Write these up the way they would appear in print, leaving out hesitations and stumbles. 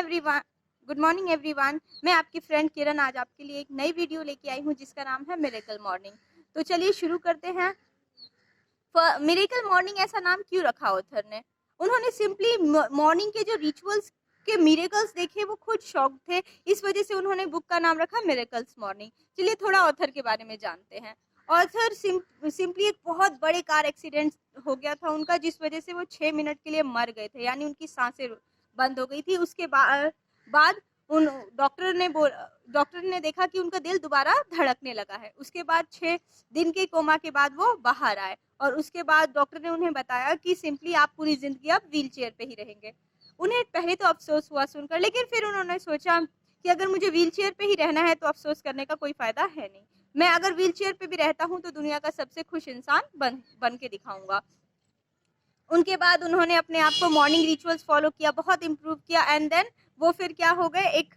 Everyone. Good morning everyone. मैं आपकी friend किरण आज आपके लिए एक नई वीडियो लेके आई हूँ जिसका नाम है मिरेकल मॉर्निंग। तो चलिए शुरू करते हैं। मिरेकल मॉर्निंग ऐसा नाम क्यों रखा ऑथर ने? उन्होंने सिंपली मॉर्निंग के जो रिचुअल्स के मिरेकल्स देखे, वो खुद शॉक थे, इस वजह से उन्होंने बुक का नाम रखा मिरेकल्स मॉर्निंग। चलिए थोड़ा ऑथर के बारे में जानते हैं। ऑथर सिंपली एक बहुत बड़े कार एक्सीडेंट हो गया था उनका, जिस वजह से वो 6 मिनट के लिए मर गए थे, यानी उनकी सांसें बंद हो गई थी। उसके बाद उन डॉक्टर ने देखा कि उनका दिल दोबारा धड़कने लगा है। उसके बाद 6 दिन के कोमा के बाद वो बाहर आए और उसके बाद डॉक्टर ने उन्हें बताया कि सिंपली आप पूरी जिंदगी अब व्हील चेयर पे ही रहेंगे। उन्हें पहले तो अफसोस हुआ सुनकर, लेकिन फिर उन्होंने सोचा कि अगर मुझे व्हील चेयर पे ही रहना है तो अफसोस करने का कोई फायदा है नहीं। मैं अगर व्हील चेयर पे भी रहता हूँ तो दुनिया का सबसे खुश इंसान बन के दिखाऊंगा। उनके बाद उन्होंने अपने आप को मॉर्निंग रिचुअल्स फॉलो किया, बहुत इम्प्रूव किया, एंड देन वो फिर क्या हो गए, एक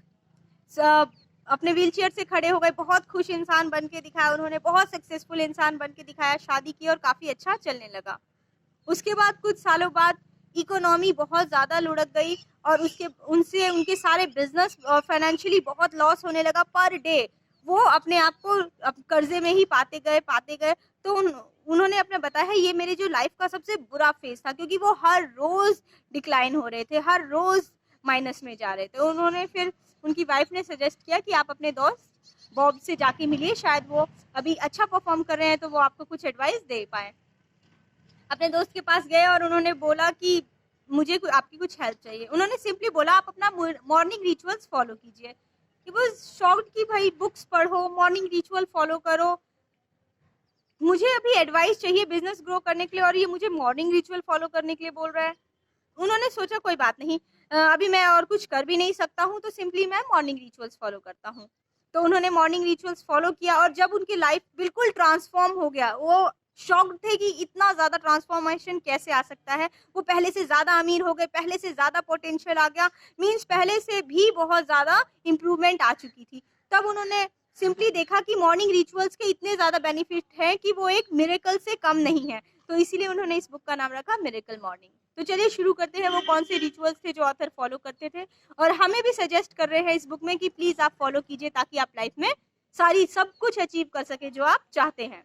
अपने व्हील चेयर से खड़े हो गए, बहुत खुश इंसान बन के दिखाया उन्होंने, बहुत सक्सेसफुल इंसान बन के दिखाया, शादी की और काफी अच्छा चलने लगा। उसके बाद कुछ सालों बाद इकोनॉमी बहुत ज्यादा लुढ़क गई और उनके सारे बिजनेस फाइनेंशियली बहुत लॉस होने लगा। पर डे वो अपने आप को कर्जे में ही पाते गए। तो उन्होंने अपने बताया है, ये मेरे जो लाइफ का सबसे बुरा फेज था, क्योंकि वो हर रोज डिक्लाइन हो रहे थे, हर रोज माइनस में जा रहे थे। उन्होंने फिर उनकी वाइफ ने सजेस्ट किया कि आप अपने दोस्त बॉब से जाके मिलिए, शायद वो अभी अच्छा परफॉर्म कर रहे हैं तो वो आपको कुछ एडवाइस दे पाए। अपने दोस्त के पास गए और उन्होंने बोला कि मुझे आपकी कुछ हेल्प चाहिए। उन्होंने सिंपली बोला आप अपना मॉर्निंग रिचुअल्स फॉलो कीजिए। कि वो शॉक्ड कि भाई बुक्स पढ़ो, मॉर्निंग रिचुअल फॉलो करो, मुझे अभी एडवाइस चाहिए बिजनेस ग्रो करने के लिए और ये मुझे मॉर्निंग रिचुअल फॉलो करने के लिए बोल रहा है। उन्होंने सोचा कोई बात नहीं, अभी मैं और कुछ कर भी नहीं सकता हूँ, तो सिंपली मैं मॉर्निंग रिचुअल्स फॉलो करता हूँ। तो उन्होंने मॉर्निंग रिचुअल्स फॉलो किया और जब उनकी लाइफ बिल्कुल ट्रांसफॉर्म हो गया, वो शॉक्ड थे कि इतना ज्यादा ट्रांसफॉर्मेशन कैसे आ सकता है। वो पहले से ज्यादा अमीर हो गए, पहले से ज्यादा पोटेंशियल आ गया, मीन्स पहले से भी बहुत ज्यादा इंप्रूवमेंट आ चुकी थी। तब उन्होंने सिंपली देखा कि मॉर्निंग रिचुअल्स के इतने ज्यादा बेनिफिट हैं कि वो एक मिरेकल से कम नहीं है। तो इसीलिए उन्होंने इस बुक का नाम रखा मिरेकल मॉर्निंग। तो चलिए शुरू करते हैं, वो कौन से रिचुअल्स थे जो ऑथर फॉलो करते थे और हमें भी सजेस्ट कर रहे हैं इस बुक में कि प्लीज आप फॉलो कीजिए ताकि आप लाइफ में सब कुछ अचीव कर सके जो आप चाहते हैं।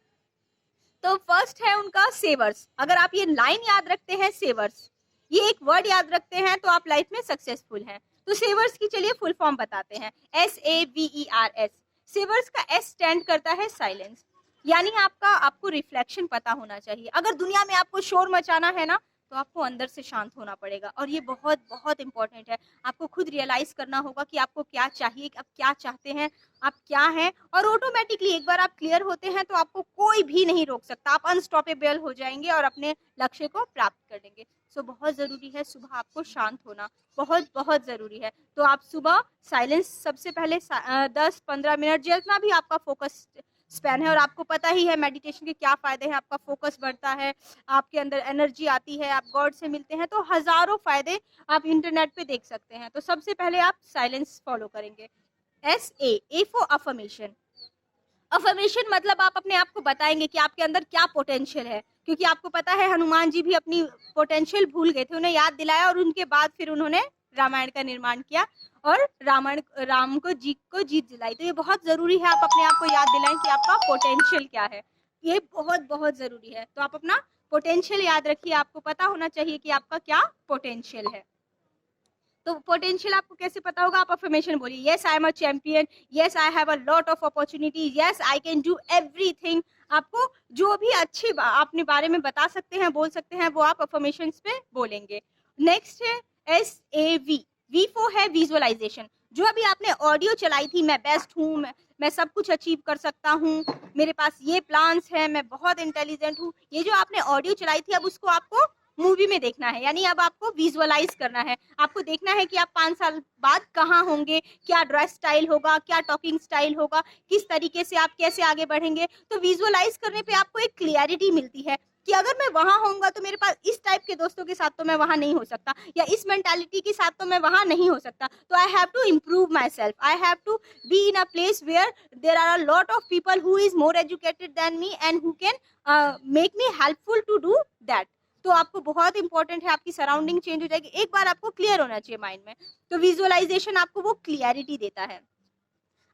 तो फर्स्ट है उनका सेवर्स। अगर आप ये लाइन याद रखते हैं, सेवर्स, ये एक वर्ड याद रखते हैं तो आप लाइफ में सक्सेसफुल हैं। तो सेवर्स की चलिए फुल फॉर्म बताते हैं, SAVERS। सेवर्स का S स्टैंड करता है साइलेंस, यानी आपको रिफ्लेक्शन पता होना चाहिए। अगर दुनिया में आपको शोर मचाना है ना, तो आपको अंदर से शांत होना पड़ेगा और ये बहुत बहुत इंपॉर्टेंट है। आपको खुद रियलाइज करना होगा कि आपको क्या चाहिए, आप क्या चाहते हैं, आप क्या हैं, और ऑटोमेटिकली एक बार आप क्लियर होते हैं तो आपको कोई भी नहीं रोक सकता। आप अनस्टॉपेबल हो जाएंगे और अपने लक्ष्य को प्राप्त कर लेंगे। सो बहुत जरूरी है सुबह आपको शांत होना, बहुत बहुत जरूरी है। तो आप सुबह साइलेंस सबसे पहले 10-15 मिनट, जितना भी आपका फोकस स्पैन है, और आपको पता ही है मेडिटेशन के क्या फायदे हैं, आपका फोकस बढ़ता है, आपके अंदर एनर्जी आती है, आप गॉड से मिलते हैं, तो हजारों फायदे आप इंटरनेट पे देख सकते हैं। तो सबसे पहले आप साइलेंस फॉलो करेंगे। A for affirmation. अफर्मेशन मतलब आप अपने आप को बताएंगे कि आपके अंदर क्या पोटेंशियल है, क्योंकि आपको पता है हनुमान जी भी अपनी पोटेंशियल भूल गए थे, उन्हें याद दिलाया और उनके बाद फिर उन्होंने रामायण का निर्माण किया और राम को जीत दिलाई। तो ये बहुत जरूरी है, आप अपने आप को याद दिलाएं कि आपका पोटेंशियल क्या है, ये बहुत बहुत जरूरी है। तो आप अपना पोटेंशियल याद रखिए, आपको पता होना चाहिए कि आपका क्या पोटेंशियल है। तो पोटेंशियल आपको कैसे पता होगा? आप अफर्मेशन बोलिए, yes I am a champion, yes I have a lot of opportunity, yes I can do everything. आपको जो भी अच्छी अपने बारे में बता सकते हैं, बोल सकते हैं, वो आप अफर्मेशंस पे बोलेंगे। नेक्स्ट है SAV। V फॉर है विजुअलाइजेशन। जो अभी आपने ऑडियो चलाई थी, मैं बेस्ट हूँ, मैं सब कुछ अचीव कर सकता हूँ, मेरे पास ये प्लान्स हैं, मैं बहुत इंटेलिजेंट हूँ, ये जो आपने ऑडियो चलाई थी, अब उसको आपको मूवी में देखना है, यानी अब आपको विजुअलाइज करना है। आपको देखना है कि आप 5 साल बाद कहाँ होंगे, क्या ड्रेस स्टाइल होगा, क्या टॉकिंग स्टाइल होगा, किस तरीके से आप कैसे आगे बढ़ेंगे। तो विजुअलाइज करने पे आपको एक क्लियरिटी मिलती है कि अगर मैं वहां होऊंगा तो मेरे पास इस टाइप के दोस्तों के साथ तो मैं वहां नहीं हो सकता, या इस मेंटालिटी के साथ तो मैं वहां नहीं हो सकता। तो I have to improve myself, I have to be in a place where there are a lot of people who is more educated than me and who can make me helpful to do that. तो आपको बहुत important है, आपकी surrounding change हो जाएगी। एक बार आपको clear होना चाहिए माइंड में, तो विजुअलाइजेशन आपको वो क्लियरिटी देता है।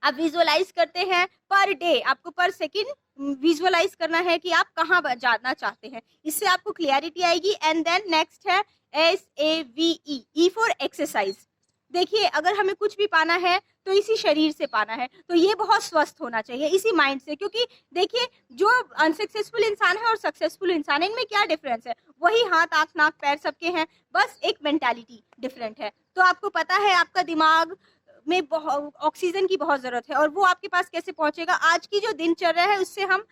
आप विजुअलाइज करते हैं पर डे, आपको पर सेकंड विजुअलाइज करना है कि आप कहाँ जाना चाहते हैं, इससे आपको क्लियरिटी आएगी। एंड देन नेक्स्ट है SAVE, E फॉर एक्सरसाइज। देखिए, अगर हमें कुछ भी पाना है तो इसी शरीर से पाना है, तो ये बहुत स्वस्थ होना चाहिए इसी माइंड से। क्योंकि देखिए, जो अनसक्सेसफुल इंसान है और सक्सेसफुल इंसान है, इनमें क्या डिफरेंस है? वही हाथ, आंख, नाक, पैर सबके हैं, बस एक मेंटालिटी डिफरेंट है। तो आपको पता है आपका दिमाग में ऑक्सीजन की बहुत जरूरत है, और वो आपके पास कैसे पहुंचेगा? आज की जो दिनचर्या है उससे हम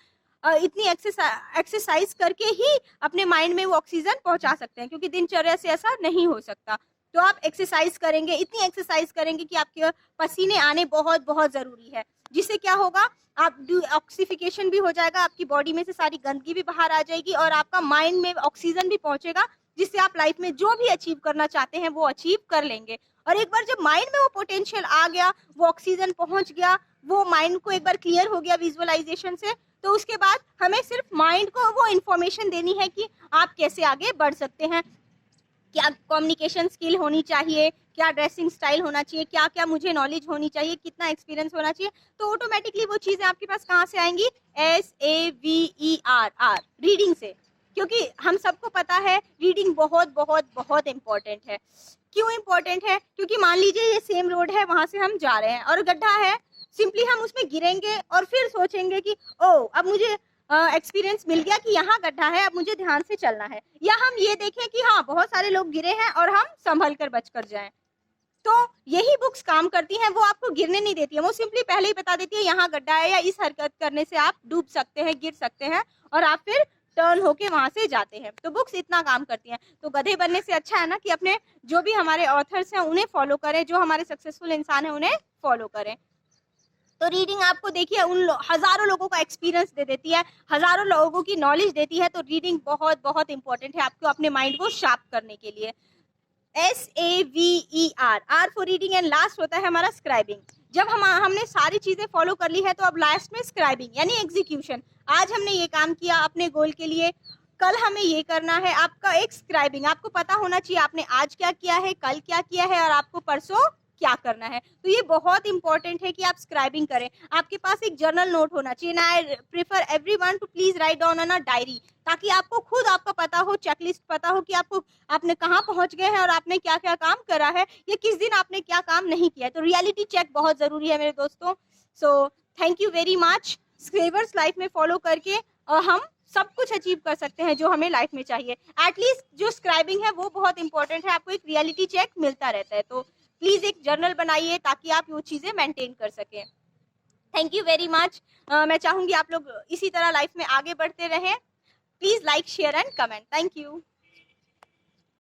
इतनी एक्सरसाइज करके ही अपने माइंड में वो ऑक्सीजन पहुंचा सकते हैं, क्योंकि दिनचर्या से ऐसा नहीं हो सकता। तो आप एक्सरसाइज करेंगे, इतनी एक्सरसाइज करेंगे कि आपके पसीने आने बहुत बहुत जरूरी है, जिससे क्या होगा, आप ऑक्सीफिकेशन भी हो जाएगा, आपकी बॉडी में से सारी गंदगी भी बाहर आ जाएगी, और आपका माइंड में ऑक्सीजन भी पहुंचेगा, जिससे आप लाइफ में जो भी अचीव करना चाहते हैं वो अचीव कर लेंगे। और एक बार जब माइंड में वो पोटेंशियल आ गया, वो ऑक्सीजन पहुंच गया, वो माइंड को एक बार क्लियर हो गया विजुअलाइजेशन से, तो उसके बाद हमें सिर्फ माइंड को वो इंफॉर्मेशन देनी है कि आप कैसे आगे बढ़ सकते हैं, क्या कम्युनिकेशन स्किल होनी चाहिए, क्या ड्रेसिंग स्टाइल होना चाहिए, क्या क्या मुझे नॉलेज होनी चाहिए, कितना एक्सपीरियंस होना चाहिए। तो ऑटोमेटिकली वो चीज़ें आपके पास कहाँ से आएंगी? SAVER, रीडिंग से। क्योंकि हम सबको पता है रीडिंग बहुत बहुत बहुत इंपॉर्टेंट है। क्यों इंपॉर्टेंट है? क्योंकि मान लीजिए ये सेम रोड है, वहां से हम जा रहे हैं और गड्ढा है, सिंपली हम उसमें गिरेंगे और फिर सोचेंगे कि ओ, अब मुझे एक्सपीरियंस मिल गया कि यहाँ गड्ढा है, अब मुझे ध्यान से चलना है। या हम ये देखें कि हाँ, बहुत सारे लोग गिरे हैं और हम संभल कर बच कर जाएं। तो यही बुक्स काम करती हैं, वो आपको गिरने नहीं देती है, वो सिंपली पहले ही बता देती है यहाँ गड्ढा है, या इस हरकत करने से आप डूब सकते हैं, गिर सकते हैं, और आप फिर टर्न होके वहां से जाते हैं। तो बुक्स इतना काम करती हैं। तो गधे बनने से अच्छा है ना कि अपने जो भी हमारे ऑथर्स हैं उन्हें फॉलो करें, जो हमारे सक्सेसफुल इंसान है उन्हें फॉलो करें। तो रीडिंग आपको देखिए हजारों लोगों का एक्सपीरियंस दे देती है, हजारों लोगों की नॉलेज देती है। तो रीडिंग बहुत बहुत इंपॉर्टेंट है आपको अपने माइंड को शार्प करने के लिए। SAVER, R for reading. And last होता है हमारा स्क्राइबिंग। जब हमने सारी चीजें फॉलो कर ली है, तो अब लास्ट में स्क्राइबिंग यानी एग्जीक्यूशन। आज हमने ये काम किया अपने गोल के लिए, कल हमें ये करना है, आपका एक स्क्राइबिंग। आपको पता होना चाहिए आपने आज क्या किया है, कल क्या किया है, और आपको परसों क्या करना है। तो ये बहुत इंपॉर्टेंट है कि आप स्क्राइबिंग करें। आपके पास एक जर्नल नोट होना चाहिए। I prefer everyone to please write down on a diary, ताकि आपको खुद आपका पता हो, चेकलिस्ट पता हो कि आपने कहाँ पहुंच गए हैं और आपने क्या क्या काम करा है, या किस दिन आपने क्या काम नहीं किया है। तो रियलिटी चेक बहुत जरूरी है मेरे दोस्तों। So thank you very much. स्क्रेवर्स लाइफ में फॉलो करके हम सब कुछ अचीव कर सकते हैं जो हमें लाइफ में चाहिए। एटलीस्ट जो स्क्राइबिंग है वो बहुत इंपॉर्टेंट है, आपको एक रियलिटी चेक मिलता रहता है। तो प्लीज एक जर्नल बनाइए ताकि आप वो चीजें मेंटेन कर सकें। Thank you very much. मैं चाहूंगी आप लोग इसी तरह लाइफ में आगे बढ़ते रहें। Please like, share and comment. Thank you.